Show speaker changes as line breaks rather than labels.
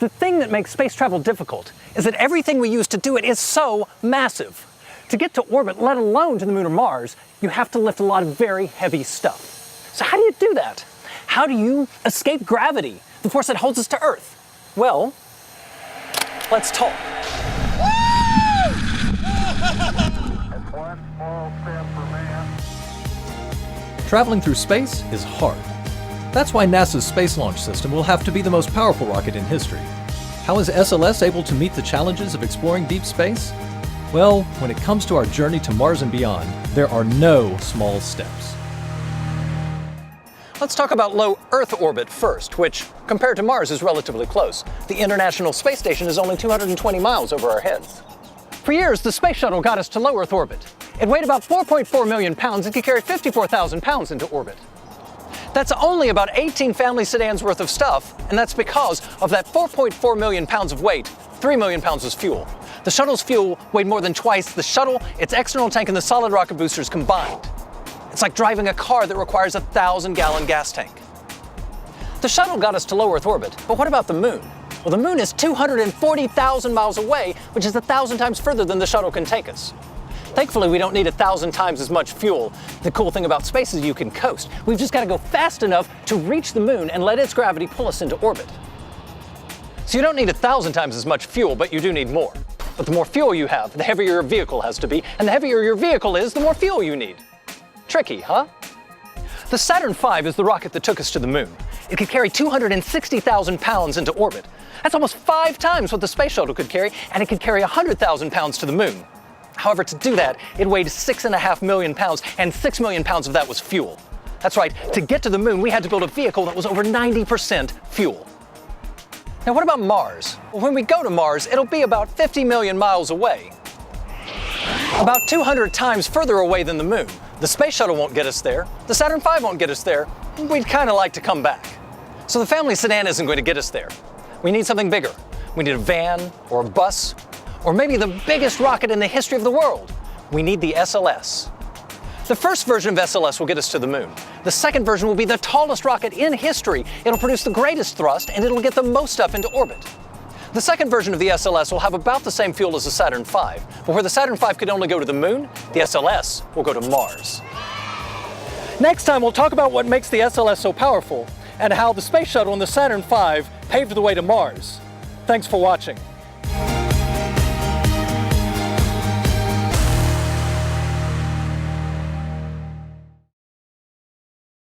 The thing that makes space travel difficult is that everything we use to do it is so massive. To get to orbit, let alone to the Moon or Mars, you have to lift a lot of very heavy stuff. So how do you do that? How do you escape gravity, the force that holds us to Earth? Well, let's talk.
Traveling through space is hard. That's why NASA's Space Launch System will have to be the most powerful rocket in history. How is SLS able to meet the challenges of exploring deep space? Well, when it comes to our journey to Mars and beyond, there are no small steps.
Let's talk about low Earth orbit first, which, compared to Mars, is relatively close. The International Space Station is only 220 miles over our heads. For years, the space shuttle got us to low Earth orbit. It weighed about 4.4 million pounds and could carry 54,000 pounds into orbit. That's only about 18 family sedans worth of stuff, and that's because of that 4.4 million pounds of weight, 3 million pounds was fuel. The shuttle's fuel weighed more than twice the shuttle, its external tank, and the solid rocket boosters combined. It's like driving a car that requires a 1,000-gallon gas tank. The shuttle got us to low Earth orbit, but what about the Moon? Well, the Moon is 240,000 miles away, which is 1,000 times further than the shuttle can take us. Thankfully, we don't need 1,000 times as much fuel. The cool thing about space is you can coast. We've just got to go fast enough to reach the Moon and let its gravity pull us into orbit. So you don't need 1,000 times as much fuel, but you do need more. But the more fuel you have, the heavier your vehicle has to be, and the heavier your vehicle is, the more fuel you need. Tricky, huh? The Saturn V is the rocket that took us to the Moon. It could carry 260,000 pounds into orbit. That's almost 5 times what the space shuttle could carry, and it could carry 100,000 pounds to the Moon. However, to do that, it weighed 6.5 million pounds, and 6 million pounds of that was fuel. That's right, to get to the Moon, we had to build a vehicle that was over 90% fuel. Now, what about Mars? Well, when we go to Mars, it'll be about 50 million miles away. About 200 times further away than the Moon. The space shuttle won't get us there. The Saturn V won't get us there. We'd kind of like to come back. So the family sedan isn't going to get us there. We need something bigger. We need a van or a bus, or maybe the biggest rocket in the history of the world. We need the SLS. The first version of SLS will get us to the Moon. The second version will be the tallest rocket in history. It'll produce the greatest thrust, and it'll get the most stuff into orbit. The second version of the SLS will have about the same fuel as the Saturn V, but where the Saturn V could only go to the Moon, the SLS will go to Mars. Next time, we'll talk about what makes the SLS so powerful, and how the Space Shuttle and the Saturn V paved the way to Mars. Thanks for watching.